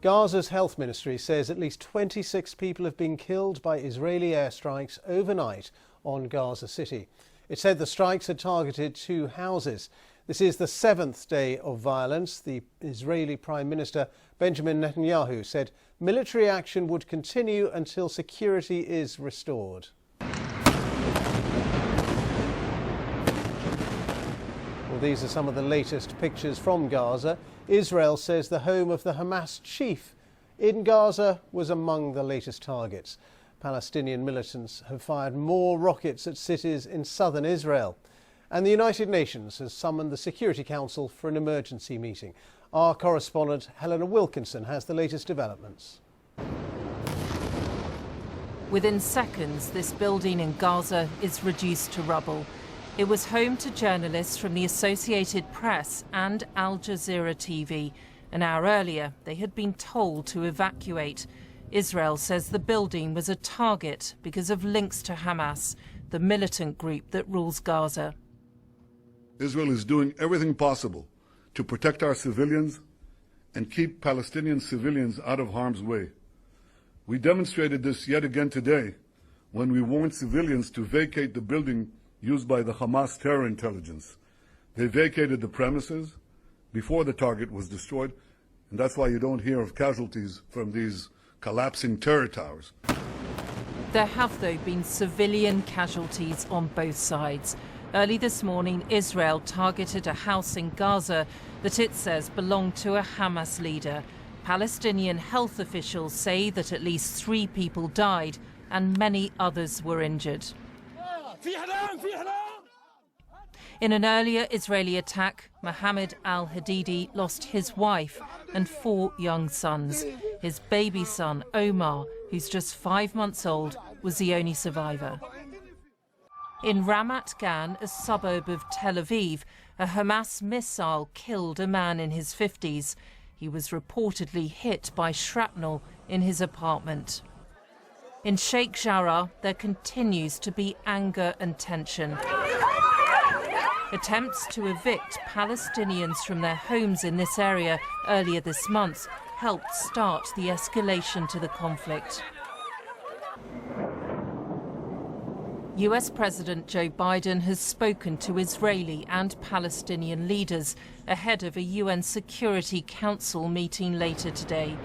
Gaza's health ministry says at least 26 people have been killed by Israeli airstrikes overnight on Gaza City. It said the strikes had targeted 2 houses. This is the 7th day of violence. The Israeli Prime Minister Benjamin Netanyahu said military action would continue until security is restored. Well, these are some of the latest pictures from Gaza. Israel says the home of the Hamas chief in Gaza was among the latest targets. Palestinian militants have fired more rockets at cities in southern Israel. And the United Nations has summoned the Security Council for an emergency meeting. Our correspondent Helena Wilkinson has the latest developments. Within seconds, this building in Gaza is reduced to rubble. It was home to journalists from the Associated Press and Al Jazeera TV. An hour earlier, they had been told to evacuate. Israel says the building was a target because of links to Hamas, the militant group that rules Gaza. Israel is doing everything possible to protect our civilians and keep Palestinian civilians out of harm's way. We demonstrated this yet again today when we warned civilians to vacate the building used by the Hamas terror intelligence. They vacated the premises before the target was destroyed, and that's why you don't hear of casualties from these collapsing terror towers. There have, though, been civilian casualties on both sides. Early this morning, Israel targeted a house in Gaza that it says belonged to a Hamas leader. Palestinian health officials say that at least 3 people died and many others were injured. In an earlier Israeli attack, Mohammed al-Hadidi lost his wife and 4 young sons. His baby son, Omar, who's just 5 months old, was the only survivor. In Ramat Gan, a suburb of Tel Aviv, a Hamas missile killed a man in his 50s. He was reportedly hit by shrapnel in his apartment. In Sheikh Jarrah, there continues to be anger and tension. Attempts to evict Palestinians from their homes in this area earlier this month helped start the escalation to the conflict. US President Joe Biden has spoken to Israeli and Palestinian leaders ahead of a UN Security Council meeting later today.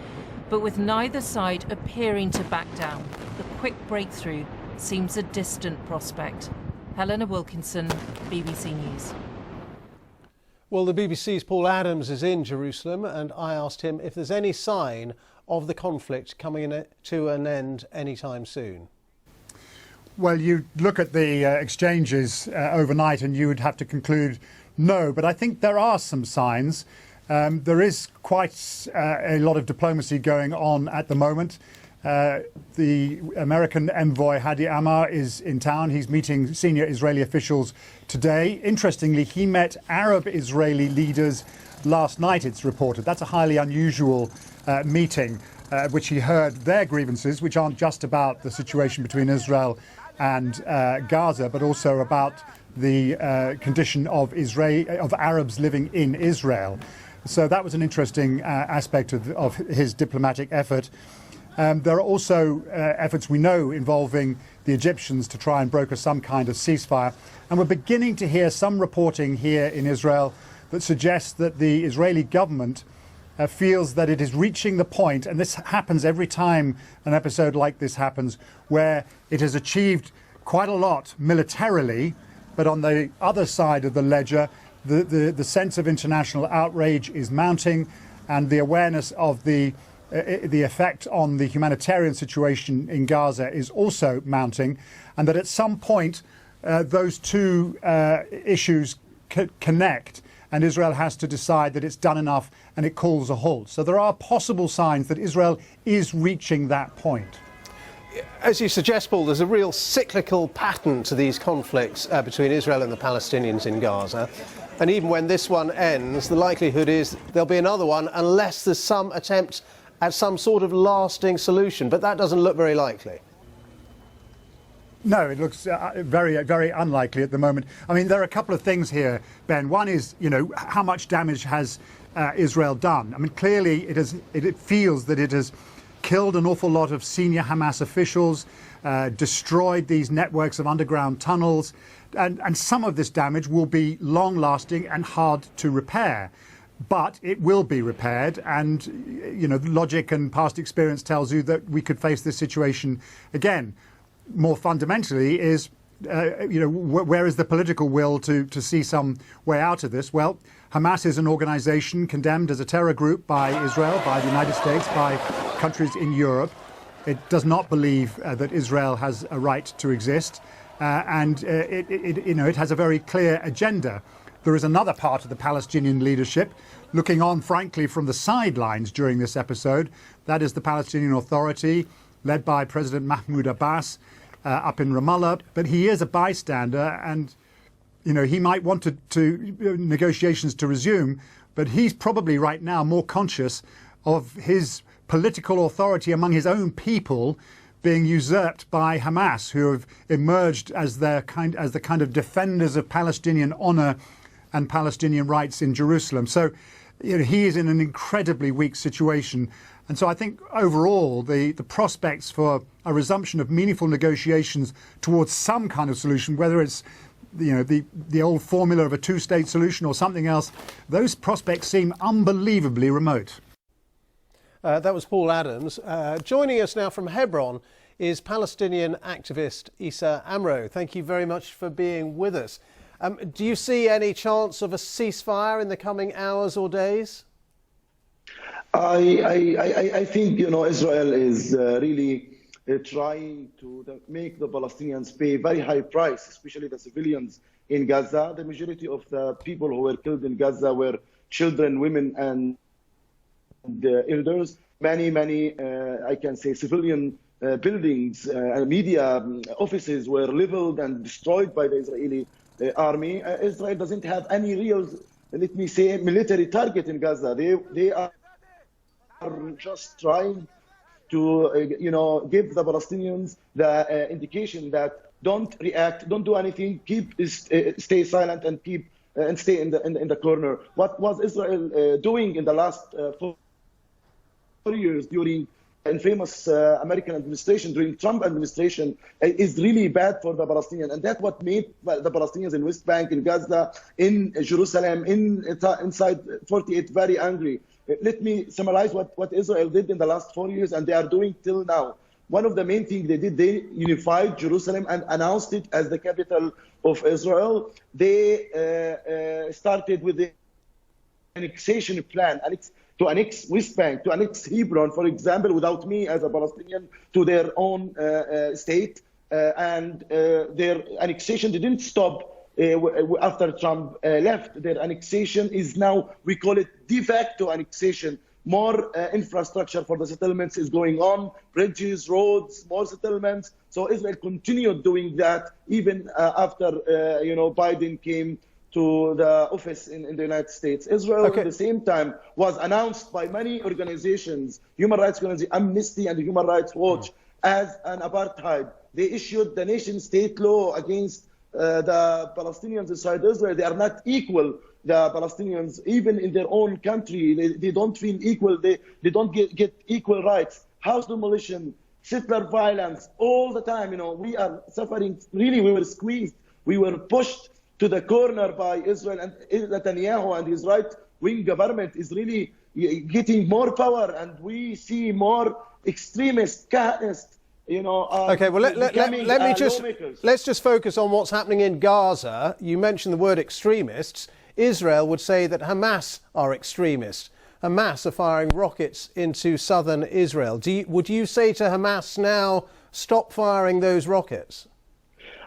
But with neither side appearing to back down, the quick breakthrough seems a distant prospect. Helena Wilkinson, BBC News. Well, the BBC's Paul Adams is in Jerusalem, and I asked him if there's any sign of the conflict coming to an end anytime soon. Well, you look at the exchanges overnight and you would have to conclude no, but I think there are some signs. There is quite a lot of diplomacy going on at the moment. The American envoy Hadi Amar is in town. He's meeting senior Israeli officials today. Interestingly, he met Arab Israeli leaders last night, it's reported. That's a highly unusual meeting, which he heard their grievances, which aren't just about the situation between Israel and Gaza, but also about the condition of Arabs living in Israel. So that was an interesting aspect of his diplomatic effort. There are also efforts we know involving the Egyptians to try and broker some kind of ceasefire. And we're beginning to hear some reporting here in Israel that suggests that the Israeli government feels that it is reaching the point, and this happens every time an episode like this happens, where it has achieved quite a lot militarily, but on the other side of the ledger, the sense of international outrage is mounting, and the awareness of the effect on the humanitarian situation in Gaza is also mounting, and that at some point those two issues connect, and Israel has to decide that it's done enough and it calls a halt. So there are possible signs that Israel is reaching that point. As you suggest, Paul, there's a real cyclical pattern to these conflicts between Israel and the Palestinians in Gaza. And even when this one ends, the likelihood is there'll be another one unless there's some attempt at some sort of lasting solution. But that doesn't look very likely. No, it looks very, very unlikely at the moment. I mean, there are a couple of things here, Ben. One is, how much damage has Israel done? I mean, clearly it feels that it has killed an awful lot of senior Hamas officials, destroyed these networks of underground tunnels, and some of this damage will be long-lasting and hard to repair. But it will be repaired, and logic and past experience tells you that we could face this situation again. More fundamentally is, where is the political will to see some way out of this? Well, Hamas is an organization condemned as a terror group by Israel, by the United States, by countries in Europe. It does not believe that Israel has a right to exist, and it has a very clear agenda. There is another part of the Palestinian leadership looking on, frankly, from the sidelines during this episode. That is the Palestinian Authority, led by President Mahmoud Abbas, up in Ramallah. But he is a bystander, and he might want negotiations to resume, but he's probably right now more conscious of his political authority among his own people being usurped by Hamas, who have emerged as the kind of defenders of Palestinian honor and Palestinian rights in Jerusalem. So he is in an incredibly weak situation. And so I think overall the prospects for a resumption of meaningful negotiations towards some kind of solution, whether it's the old formula of a two-state solution or something else, those prospects seem unbelievably remote. That was Paul Adams. Joining us now from Hebron is Palestinian activist Issa Amro. Thank you very much for being with us. Do you see any chance of a ceasefire in the coming hours or days? I think Israel is really trying to make the Palestinians pay a very high price, especially the civilians in Gaza. The majority of the people who were killed in Gaza were children, women, and elders. Many, I can say, civilian buildings and media offices were leveled and destroyed by the Israeli army. Israel doesn't have any real, let me say, military target in Gaza. They are just trying to, give the Palestinians the indication that don't react, don't do anything, stay silent and stay in the corner. What was Israel doing in the last 4 years during infamous American administration, during Trump administration, is really bad for the Palestinians. And that's what made the Palestinians in West Bank, in Gaza, in Jerusalem, inside 48 very angry. Let me summarize what Israel did in the last 4 years and they are doing till now. One of the main things they did, they unified Jerusalem and announced it as the capital of Israel. They started with the annexation plan, to annex West Bank, to annex Hebron, for example, without me as a Palestinian, to their own state. And their annexation didn't stop after Trump left. Their annexation is now, we call it de facto annexation. More infrastructure for the settlements is going on, bridges, roads, more settlements. So Israel continued doing that even after Biden came to the office in the United States. Israel, at the same time, was announced by many organizations, human rights organizations, Amnesty and Human Rights Watch, as an apartheid. They issued the nation-state law against the Palestinians inside Israel. They are not equal, the Palestinians, even in their own country. They don't feel equal. They don't get equal rights. House demolition, settler violence, all the time. We are suffering. Really, we were squeezed. We were pushed to the corner by Israel, and Netanyahu and his right-wing government is really getting more power, and we see more extremist, Kahanist, Okay, well, let's just focus on what's happening in Gaza. You mentioned the word extremists. Israel would say that Hamas are extremists. Hamas are firing rockets into southern Israel. Would you say to Hamas now, stop firing those rockets?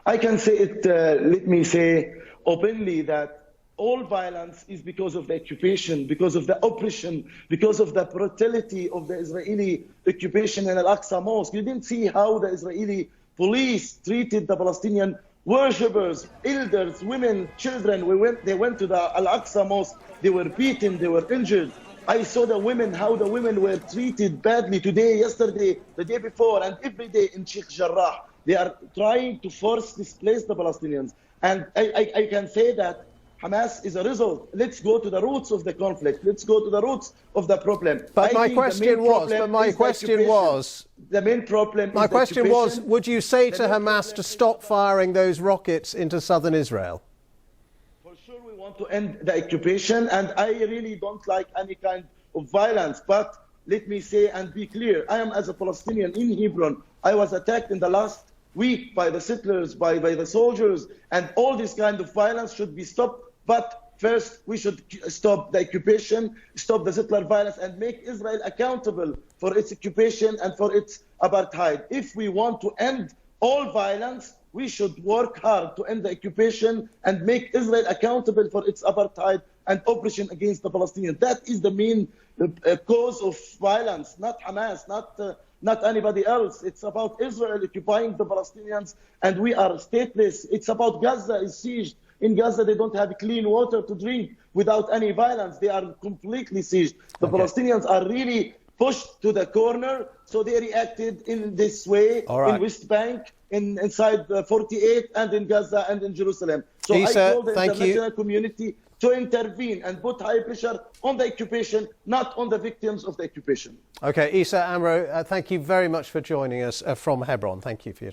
I can say it, let me say openly, that all violence is because of the occupation, because of the oppression, because of the brutality of the Israeli occupation in Al-Aqsa Mosque. You didn't see how the Israeli police treated the Palestinian worshippers, elders, women, children. They went to the Al-Aqsa Mosque. They were beaten, they were injured. I saw how the women were treated badly today, yesterday, the day before, and every day in Sheikh Jarrah. They are trying to displace the Palestinians. And I can say that Hamas is a result. Let's go to the roots of the conflict. Let's go to the roots of the problem. But my question was, would you say to Hamas to stop firing those rockets into southern Israel? For sure, we want to end the occupation, and I really don't like any kind of violence. But let me say and be clear, I am as a Palestinian in Hebron. I was attacked in the last week by the settlers, by the soldiers, and all this kind of violence should be stopped. But first, we should stop the occupation, stop the settler violence, and make Israel accountable for its occupation and for its apartheid. If we want to end all violence, we should work hard to end the occupation and make Israel accountable for its apartheid and oppression against the Palestinians. That is the main cause of violence, not Hamas, not anybody else. It's about Israel occupying the Palestinians, and we are stateless. It's about Gaza is sieged. In Gaza, they don't have clean water to drink without any violence. They are completely sieged. The Palestinians are really pushed to the corner, so they reacted in this way in West Bank, inside 48, and in Gaza and in Jerusalem. So Issa, I call the international community to intervene and put high pressure on the occupation, not on the victims of the occupation. OK, Issa Amro, thank you very much for joining us from Hebron. Thank you for your